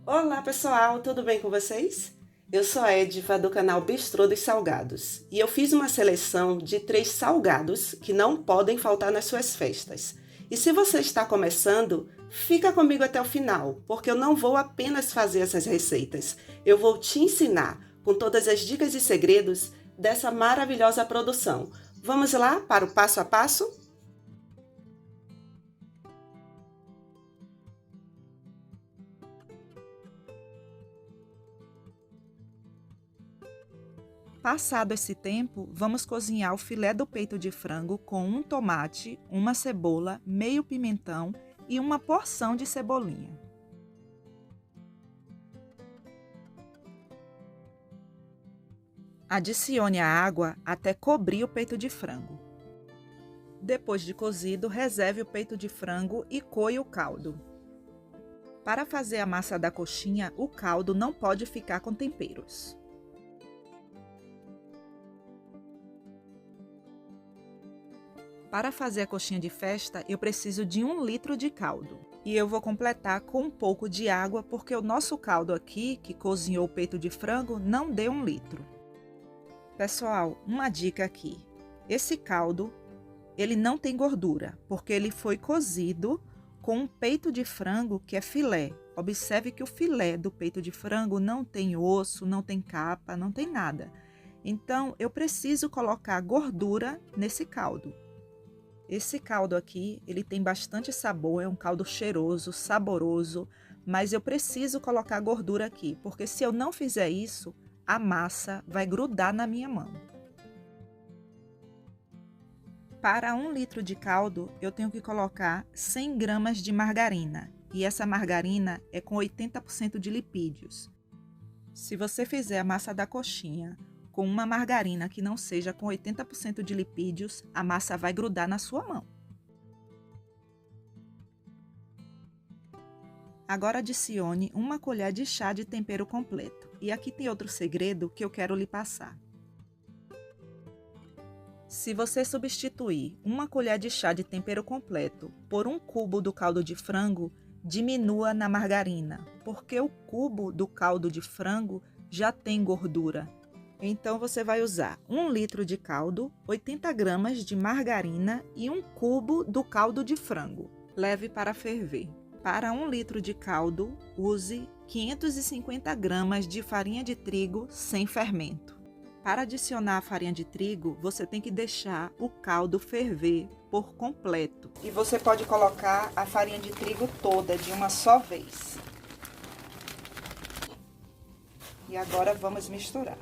Olá pessoal, tudo bem com vocês? Eu sou a Ediva do canal Bistrô dos Salgados e eu fiz uma seleção de 3 salgados que não podem faltar nas suas festas. E se você está começando, fica comigo até o final, porque eu não vou apenas fazer essas receitas, eu vou te ensinar com todas as dicas e segredos dessa maravilhosa produção. Vamos lá para o passo a passo? Passado esse tempo, vamos cozinhar o filé do peito de frango com um tomate, uma cebola, meio pimentão e uma porção de cebolinha. Adicione a água até cobrir o peito de frango. Depois de cozido, reserve o peito de frango e coe o caldo. Para fazer a massa da coxinha, o caldo não pode ficar com temperos. Para fazer a coxinha de festa, eu preciso de 1 litro de caldo. E eu vou completar com um pouco de água, porque o nosso caldo aqui, que cozinhou o peito de frango, não deu 1 litro. Pessoal, uma dica aqui. Esse caldo, ele não tem gordura, porque ele foi cozido com um peito de frango que é filé. Observe que o filé do peito de frango não tem osso, não tem capa, não tem nada. Então, eu preciso colocar gordura nesse caldo. Esse caldo aqui, ele tem bastante sabor, é um caldo cheiroso, saboroso, mas eu preciso colocar gordura aqui, porque se eu não fizer isso, a massa vai grudar na minha mão. Para 1 litro de caldo, eu tenho que colocar 100 gramas de margarina, e essa margarina é com 80% de lipídios. Se você fizer a massa da coxinha com uma margarina que não seja com 80% de lipídios, a massa vai grudar na sua mão. Agora adicione 1 colher de chá de tempero completo. E aqui tem outro segredo que eu quero lhe passar. Se você substituir 1 colher de chá de tempero completo por 1 cubo do caldo de frango, diminua na margarina, porque o cubo do caldo de frango já tem gordura. Então, você vai usar 1 litro de caldo, 80 gramas de margarina e 1 cubo do caldo de frango. Leve para ferver. Para 1 litro de caldo, use 550 gramas de farinha de trigo sem fermento. Para adicionar a farinha de trigo, você tem que deixar o caldo ferver por completo. E você pode colocar a farinha de trigo toda de uma só vez. E agora vamos misturar.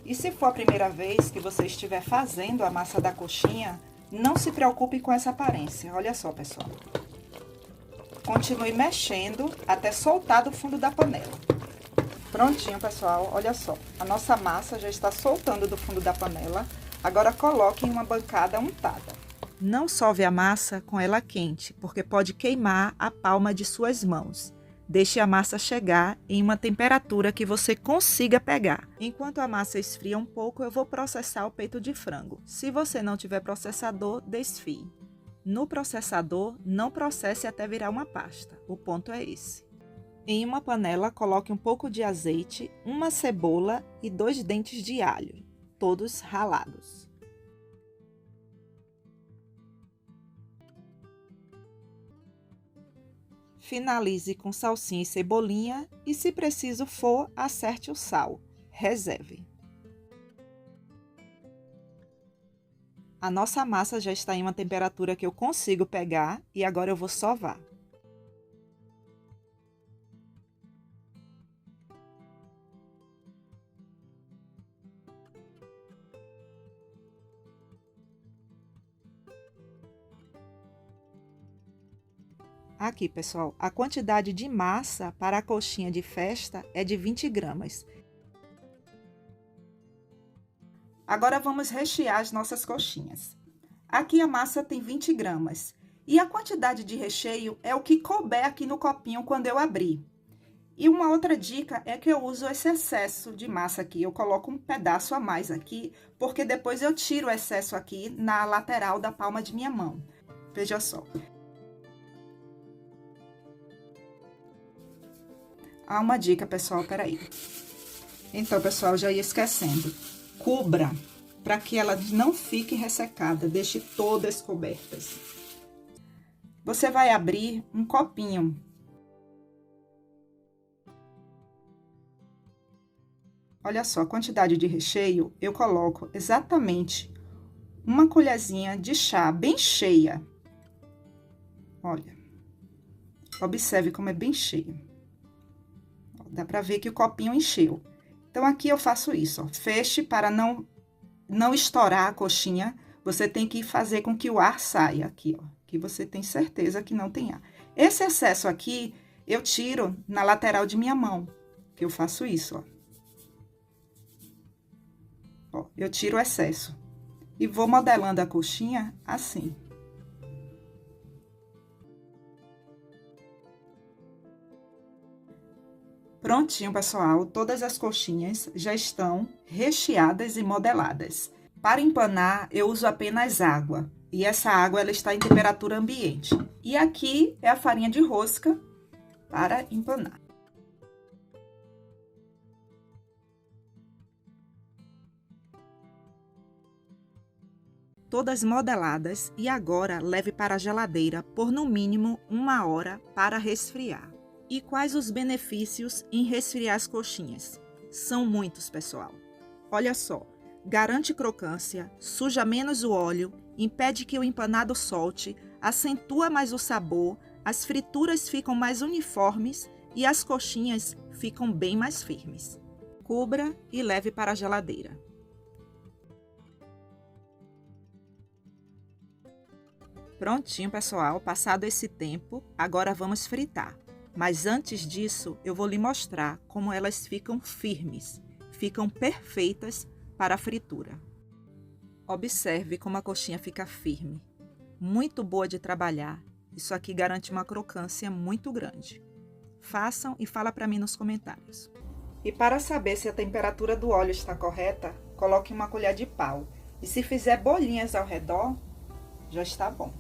E se for a primeira vez que você estiver fazendo a massa da coxinha, não se preocupe com essa aparência. Olha só, pessoal. Continue mexendo até soltar do fundo da panela. Prontinho, pessoal. Olha só. A nossa massa já está soltando do fundo da panela. Agora coloque em uma bancada untada. Não sove a massa com ela quente, porque pode queimar a palma de suas mãos. Deixe a massa chegar em uma temperatura que você consiga pegar. Enquanto a massa esfria um pouco, eu vou processar o peito de frango. Se você não tiver processador, desfie. No processador, não processe até virar uma pasta. O ponto é esse. Em uma panela, coloque um pouco de azeite, uma cebola e 2 dentes de alho, todos ralados. Finalize com salsinha e cebolinha e, se preciso for, acerte o sal. Reserve. A nossa massa já está em uma temperatura que eu consigo pegar e agora eu vou sovar. Aqui, pessoal, a quantidade de massa para a coxinha de festa é de 20 gramas. Agora vamos rechear as nossas coxinhas. Aqui a massa tem 20 gramas e a quantidade de recheio é o que couber aqui no copinho quando eu abrir. E uma outra dica é que eu uso esse excesso de massa aqui, eu coloco um pedaço a mais aqui, porque depois eu tiro o excesso aqui na lateral da palma de minha mão. Veja só. Ah, uma dica, pessoal, peraí. Então, pessoal, já ia esquecendo. Cubra para que elas não fiquem ressecadas, deixe todas cobertas. Você vai abrir um copinho. Olha só, a quantidade de recheio, eu coloco exatamente uma colherzinha de chá bem cheia. Olha, observe como é bem cheio. Dá pra ver que o copinho encheu. Então, aqui eu faço isso, ó. Feche para não estourar a coxinha. Você tem que fazer com que o ar saia aqui, ó. Que você tem certeza que não tem ar. Esse excesso aqui, eu tiro na lateral de minha mão. Que eu faço isso, ó. Ó, eu tiro o excesso. E vou modelando a coxinha assim. Prontinho, pessoal, todas as coxinhas já estão recheadas e modeladas. Para empanar, eu uso apenas água, e essa água ela está em temperatura ambiente. E aqui é a farinha de rosca para empanar. Todas modeladas, e agora leve para a geladeira por no mínimo 1 hora para resfriar. E quais os benefícios em resfriar as coxinhas? São muitos, pessoal. Olha só, garante crocância, suja menos o óleo, impede que o empanado solte, acentua mais o sabor, as frituras ficam mais uniformes e as coxinhas ficam bem mais firmes. Cubra e leve para a geladeira. Prontinho, pessoal, passado esse tempo, agora vamos fritar. Mas antes disso, eu vou lhe mostrar como elas ficam firmes, ficam perfeitas para a fritura. Observe como a coxinha fica firme, muito boa de trabalhar. Isso aqui garante uma crocância muito grande. Façam e fala para mim nos comentários. E para saber se a temperatura do óleo está correta, coloque uma colher de pau. E se fizer bolinhas ao redor, já está bom.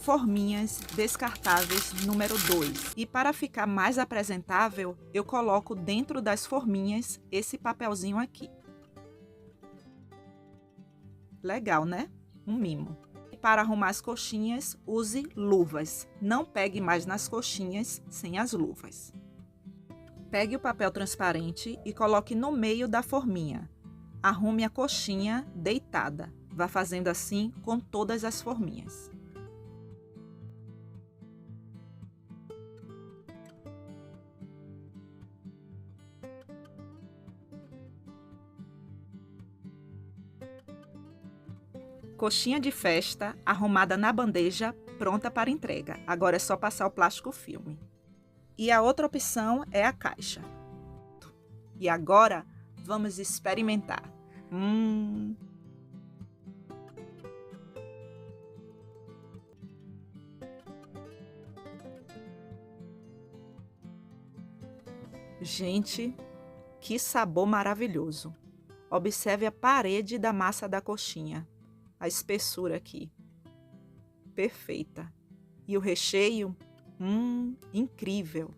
Forminhas descartáveis número 2. E para ficar mais apresentável, eu coloco dentro das forminhas esse papelzinho aqui. Legal, né? Um mimo. E para arrumar as coxinhas, use luvas. Não pegue mais nas coxinhas sem as luvas. Pegue o papel transparente e coloque no meio da forminha. Arrume a coxinha deitada. Vá fazendo assim com todas as forminhas. Coxinha de festa, arrumada na bandeja, pronta para entrega. Agora é só passar o plástico filme. E a outra opção é a caixa. E agora, vamos experimentar. Gente, que sabor maravilhoso! Observe a parede da massa da coxinha. A espessura aqui, perfeita. E o recheio, incrível.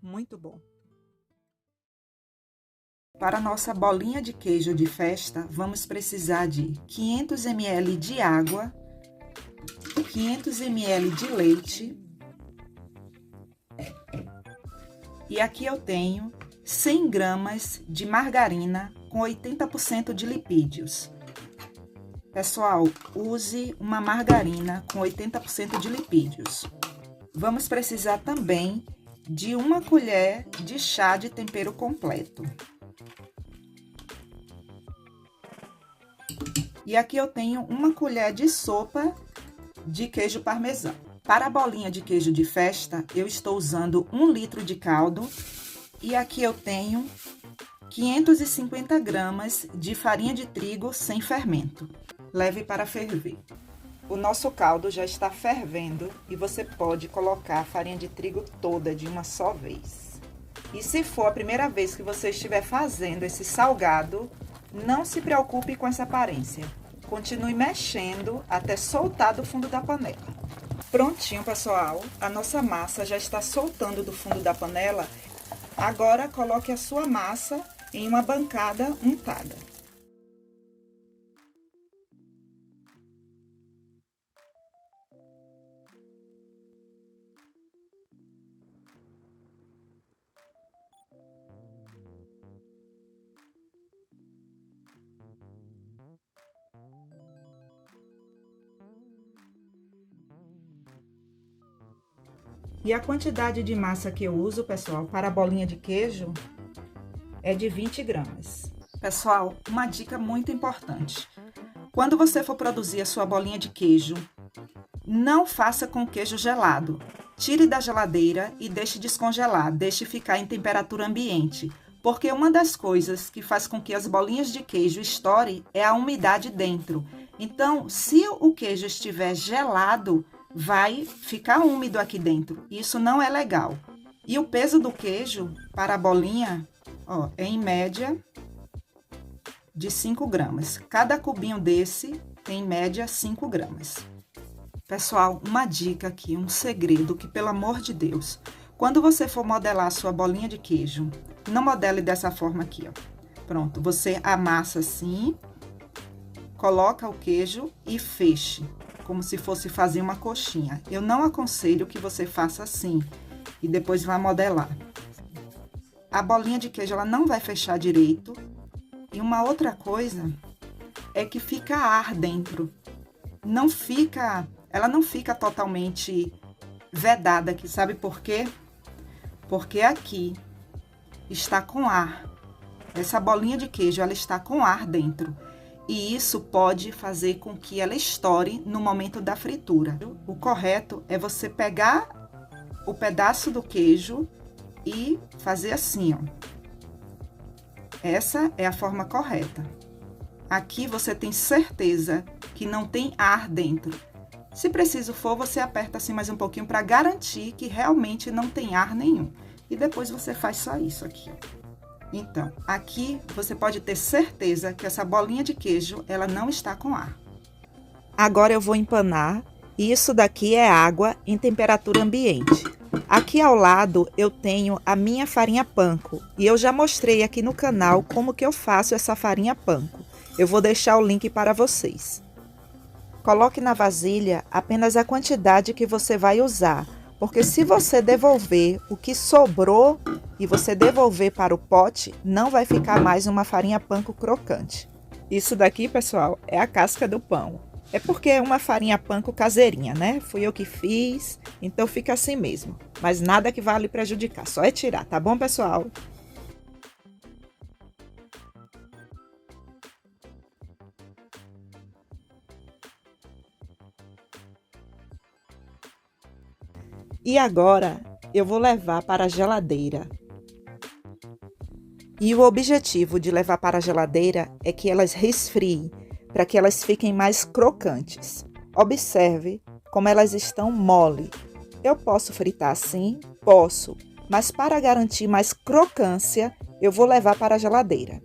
Muito bom. Para a nossa bolinha de queijo de festa, vamos precisar de 500 ml de água, 500 ml de leite. E aqui eu tenho 100 gramas de margarina com 80% de lipídios. Pessoal, use uma margarina com 80% de lipídios. Vamos precisar também de 1 colher de chá de tempero completo. E aqui eu tenho 1 colher de sopa de queijo parmesão. Para a bolinha de queijo de festa, eu estou usando 1 litro de caldo. E aqui eu tenho 550 gramas de farinha de trigo sem fermento. leve para ferver. O nosso caldo já está fervendo e você pode colocar a farinha de trigo toda de uma só vez. E se for a primeira vez que você estiver fazendo esse salgado, não se preocupe com essa aparência. Continue mexendo até soltar do fundo da panela. Prontinho, pessoal. A nossa massa já está soltando do fundo da panela. Agora, coloque a sua massa em uma bancada untada. E a quantidade de massa que eu uso, pessoal, para a bolinha de queijo é de 20 gramas. Pessoal, uma dica muito importante. Quando você for produzir a sua bolinha de queijo, não faça com queijo gelado. Tire da geladeira e deixe descongelar, deixe ficar em temperatura ambiente. Porque uma das coisas que faz com que as bolinhas de queijo estourem é a umidade dentro. Então, se o queijo estiver gelado, vai ficar úmido aqui dentro. Isso não é legal. E o peso do queijo para a bolinha, ó, é em média de 5 gramas. Cada cubinho desse tem em média 5 gramas. Pessoal, uma dica aqui, um segredo que, pelo amor de Deus, quando você for modelar a sua bolinha de queijo, não modele dessa forma aqui, ó. Pronto, você amassa assim, coloca o queijo e feche, como se fosse fazer uma coxinha. Eu não aconselho que você faça assim e depois vá modelar. A bolinha de queijo, ela não vai fechar direito. E uma outra coisa é que fica ar dentro. Ela não fica totalmente vedada aqui, sabe por quê? Porque aqui está com ar. Essa bolinha de queijo, ela está com ar dentro. E isso pode fazer com que ela estoure no momento da fritura. O correto é você pegar o pedaço do queijo e fazer assim, ó. Essa é a forma correta. Aqui você tem certeza que não tem ar dentro. Se preciso for, você aperta assim mais um pouquinho para garantir que realmente não tem ar nenhum. E depois você faz só isso aqui, ó. Então, aqui você pode ter certeza que essa bolinha de queijo, ela não está com ar. Agora eu vou empanar, e isso daqui é água em temperatura ambiente. Aqui ao lado eu tenho a minha farinha panko, e eu já mostrei aqui no canal como que eu faço essa farinha panko. Eu vou deixar o link para vocês. Coloque na vasilha apenas a quantidade que você vai usar, porque se você devolver o que sobrou e você devolver para o pote, não vai ficar mais uma farinha panko crocante. Isso daqui, pessoal, é a casca do pão. É porque é uma farinha panko caseirinha, né? Fui eu que fiz, então fica assim mesmo. Mas nada que vá lhe prejudicar, só é tirar, tá bom, pessoal? E agora eu vou levar para a geladeira. E o objetivo de levar para a geladeira é que elas resfriem, para que elas fiquem mais crocantes. Observe como elas estão mole. Eu posso fritar assim? Posso, mas para garantir mais crocância, eu vou levar para a geladeira.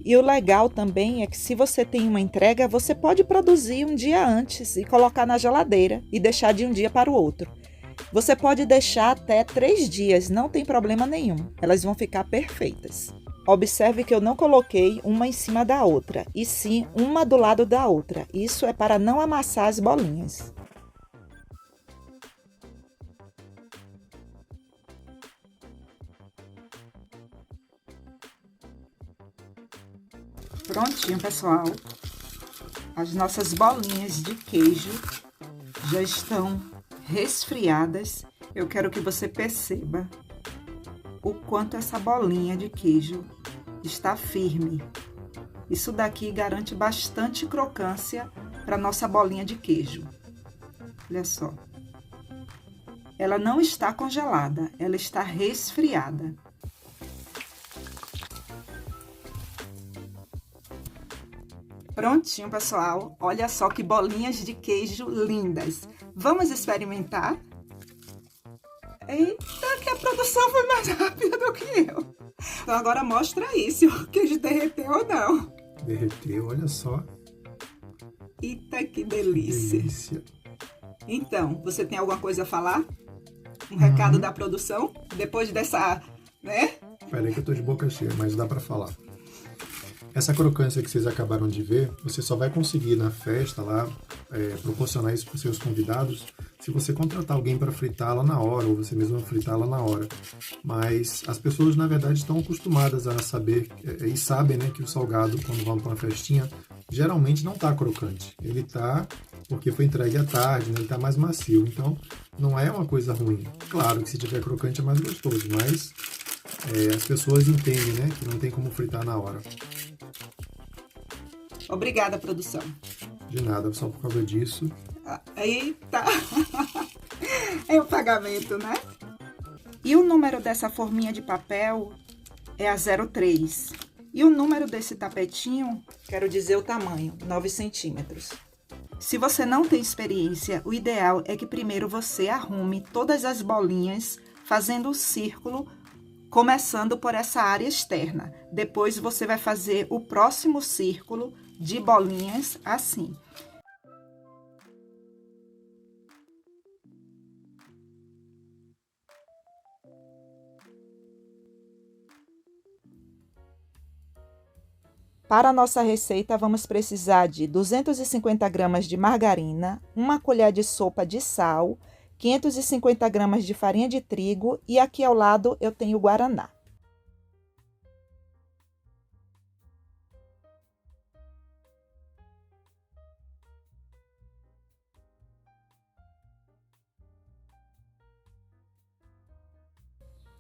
E o legal também é que se você tem uma entrega, você pode produzir um dia antes e colocar na geladeira e deixar de um dia para o outro. Você pode deixar até 3 dias, não tem problema nenhum. Elas vão ficar perfeitas. Observe que eu não coloquei uma em cima da outra, e sim uma do lado da outra. Isso é para não amassar as bolinhas. Prontinho, pessoal. As nossas bolinhas de queijo já estão resfriadas. Eu quero que você perceba o quanto essa bolinha de queijo está firme. Isso daqui garante bastante crocância para nossa bolinha de queijo. Olha só. Ela não está congelada, ela está resfriada. Prontinho, pessoal. Olha só que bolinhas de queijo lindas. Vamos experimentar? Eita, que a produção foi mais rápida do que eu. Então agora mostra aí se o queijo derreteu ou não. Derreteu, olha só. Eita, que delícia. Delícia. Então, você tem alguma coisa a falar? Um recado da produção? Depois dessa, né? Peraí que eu tô de boca cheia, mas dá pra falar. Essa crocância que vocês acabaram de ver, você só vai conseguir na festa lá, proporcionar isso para os seus convidados, se você contratar alguém para fritá-la na hora, ou você mesmo fritá-la na hora. Mas as pessoas, na verdade, estão acostumadas a saber e sabem, né, que o salgado, quando vão para uma festinha, geralmente não está crocante. Ele está porque foi entregue à tarde, né, ele está mais macio. Então, não é uma coisa ruim. Claro que se tiver crocante é mais gostoso, mas as pessoas entendem, né, que não tem como fritar na hora. Obrigada, produção. De nada, só por causa disso. Eita! É o pagamento, né? E o número dessa forminha de papel é a 03. E o número desse tapetinho, quero dizer o tamanho, 9 centímetros. Se você não tem experiência, o ideal é que primeiro você arrume todas as bolinhas fazendo um círculo, começando por essa área externa. Depois você vai fazer o próximo círculo de bolinhas assim. Para a nossa receita, vamos precisar de 250 gramas de margarina, uma colher de sopa de sal, 550 gramas de farinha de trigo e aqui ao lado eu tenho guaraná.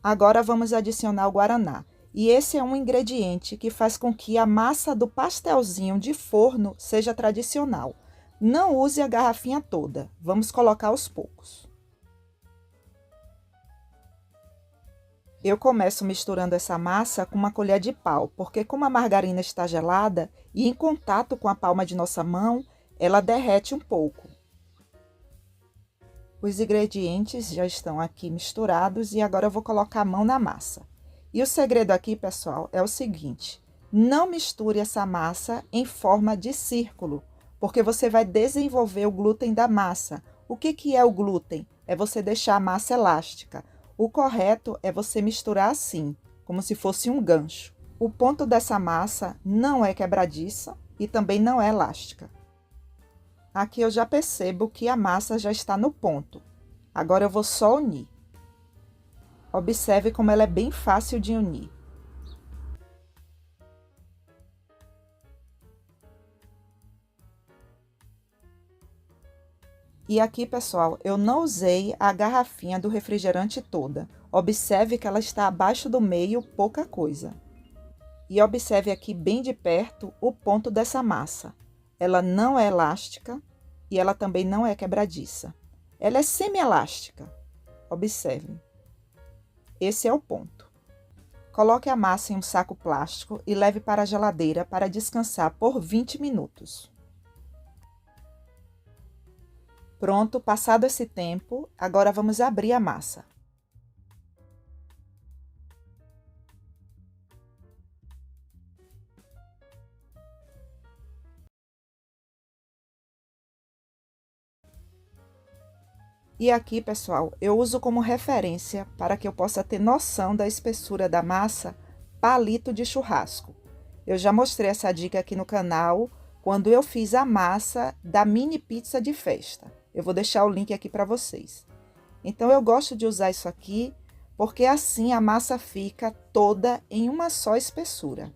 Agora vamos adicionar o guaraná. E esse é um ingrediente que faz com que a massa do pastelzinho de forno seja tradicional. Não use a garrafinha toda, vamos colocar aos poucos. Eu começo misturando essa massa com uma colher de pau, porque como a margarina está gelada e em contato com a palma de nossa mão, ela derrete um pouco. Os ingredientes já estão aqui misturados e agora eu vou colocar a mão na massa. E o segredo aqui, pessoal, é o seguinte: não misture essa massa em forma de círculo, porque você vai desenvolver o glúten da massa. O que é o glúten? É você deixar a massa elástica. O correto é você misturar assim, como se fosse um gancho. O ponto dessa massa não é quebradiça e também não é elástica. Aqui eu já percebo que a massa já está no ponto. Agora eu vou só unir. Observe como ela é bem fácil de unir. E aqui, pessoal, eu não usei a garrafinha do refrigerante toda. Observe que ela está abaixo do meio, pouca coisa. E observe aqui bem de perto o ponto dessa massa. Ela não é elástica e ela também não é quebradiça. Ela é semi-elástica. Observe. Esse é o ponto. Coloque a massa em um saco plástico e leve para a geladeira para descansar por 20 minutos. Pronto, passado esse tempo, agora vamos abrir a massa. E aqui, pessoal, eu uso como referência para que eu possa ter noção da espessura da massa, palito de churrasco. Eu já mostrei essa dica aqui no canal quando eu fiz a massa da mini pizza de festa. Eu vou deixar o link aqui para vocês. Então, eu gosto de usar isso aqui porque assim a massa fica toda em uma só espessura.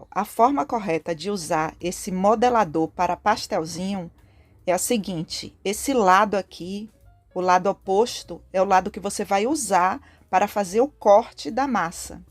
A forma correta de usar esse modelador para pastelzinho é a seguinte: esse lado aqui, o lado oposto, é o lado que você vai usar para fazer o corte da massa.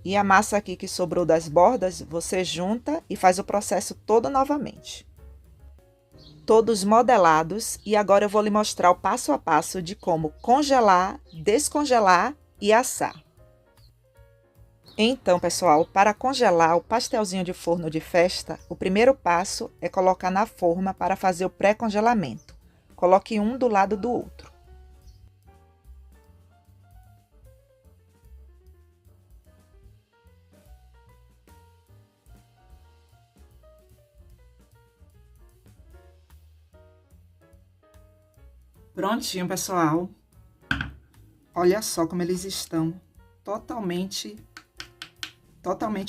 E a massa aqui que sobrou das bordas, você junta e faz o processo todo novamente. Todos modelados, e agora eu vou lhe mostrar o passo a passo de como congelar, descongelar e assar. Então, pessoal, para congelar o pastelzinho de forno de festa, o primeiro passo é colocar na forma para fazer o pré-congelamento. Coloque um do lado do outro. Prontinho, pessoal. Olha só como eles estão totalmente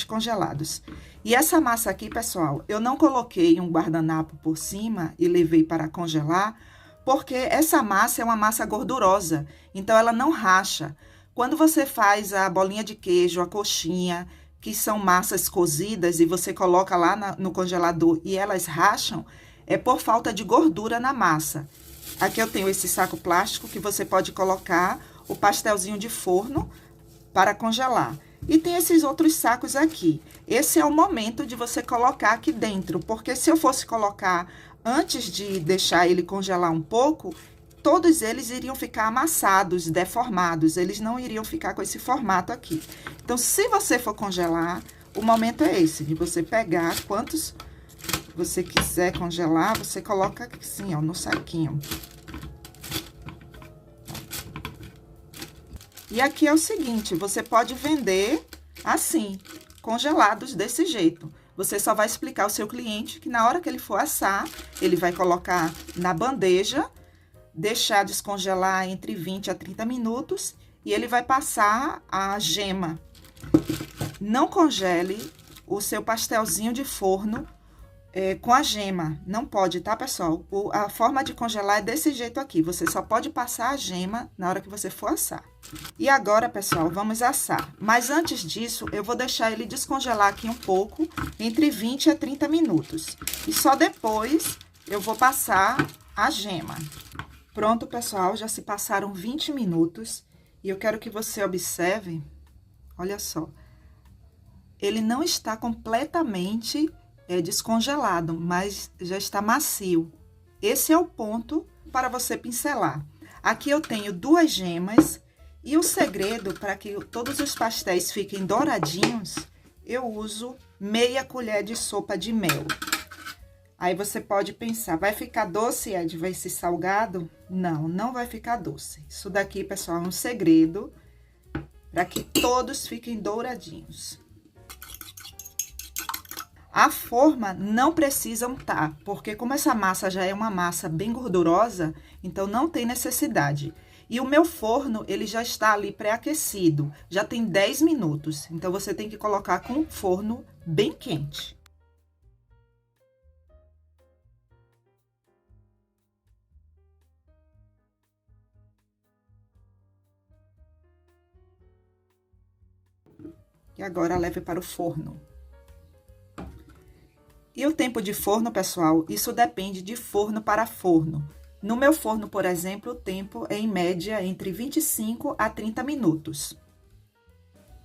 congelados. E essa massa aqui, pessoal, eu não coloquei um guardanapo por cima e levei para congelar, porque essa massa é uma massa gordurosa, então ela não racha. Quando você faz a bolinha de queijo, a coxinha, que são massas cozidas e você coloca lá no congelador e elas racham, é por falta de gordura na massa. Aqui eu tenho esse saco plástico que você pode colocar o pastelzinho de forno para congelar. E tem esses outros sacos aqui. Esse é o momento de você colocar aqui dentro, porque se eu fosse colocar antes de deixar ele congelar um pouco, todos eles iriam ficar amassados, deformados, eles não iriam ficar com esse formato aqui. Então, se você for congelar, o momento é esse, de você pegar quantos você quiser congelar, você coloca assim, ó, no saquinho. E aqui é o seguinte, você pode vender assim, congelados desse jeito. Você só vai explicar ao seu cliente que na hora que ele for assar, ele vai colocar na bandeja, deixar descongelar entre 20 a 30 minutos e ele vai passar a gema. Não congele o seu pastelzinho de forno com a gema. Não pode, tá, pessoal? A forma de congelar é desse jeito aqui. Você só pode passar a gema na hora que você for assar. E agora, pessoal, vamos assar. Mas antes disso, eu vou deixar ele descongelar aqui um pouco, entre 20 a 30 minutos. E só depois eu vou passar a gema. Pronto, pessoal, já se passaram 20 minutos. E eu quero que você observe, olha só. Ele não está completamente descongelado, mas já está macio. Esse é o ponto para você pincelar. Aqui eu tenho 2 gemas e o segredo para que todos os pastéis fiquem douradinhos, eu uso meia colher de sopa de mel. Aí você pode pensar, vai ficar doce, Ed? Vai ser salgado? Não, não vai ficar doce. Isso daqui, pessoal, é um segredo para que todos fiquem douradinhos. A forma não precisa untar, porque como essa massa já é uma massa bem gordurosa, então não tem necessidade. E o meu forno, ele já está ali pré-aquecido, já tem 10 minutos, então você tem que colocar com o forno bem quente. E agora leve para o forno. E o tempo de forno, pessoal, isso depende de forno para forno. No meu forno, por exemplo, o tempo é em média entre 25 a 30 minutos.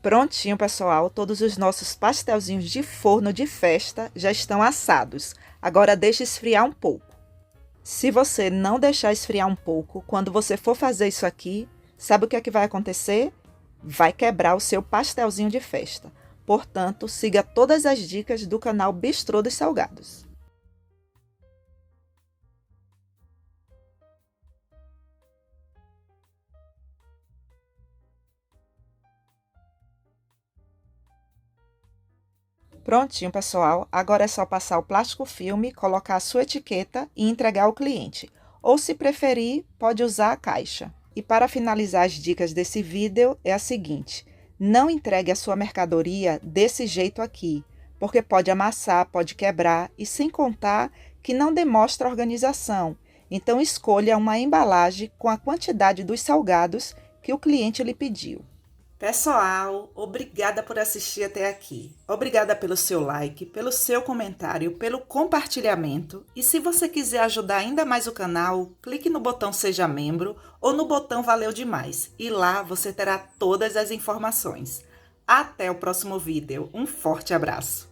Prontinho, pessoal, todos os nossos pastelzinhos de forno de festa já estão assados. Agora deixe esfriar um pouco. Se você não deixar esfriar um pouco, quando você for fazer isso aqui, sabe o que é que vai acontecer? Vai quebrar o seu pastelzinho de festa. Portanto, siga todas as dicas do canal Bistrô dos Salgados. Prontinho, pessoal. Agora é só passar o plástico filme, colocar a sua etiqueta e entregar ao cliente. Ou, se preferir, pode usar a caixa. E para finalizar as dicas desse vídeo, é a seguinte: não entregue a sua mercadoria desse jeito aqui, porque pode amassar, pode quebrar e sem contar que não demonstra organização. Então, escolha uma embalagem com a quantidade dos salgados que o cliente lhe pediu. Pessoal, obrigada por assistir até aqui. Obrigada pelo seu like, pelo seu comentário, pelo compartilhamento. E se você quiser ajudar ainda mais o canal, clique no botão Seja Membro ou no botão Valeu Demais. E lá você terá todas as informações. Até o próximo vídeo. Um forte abraço!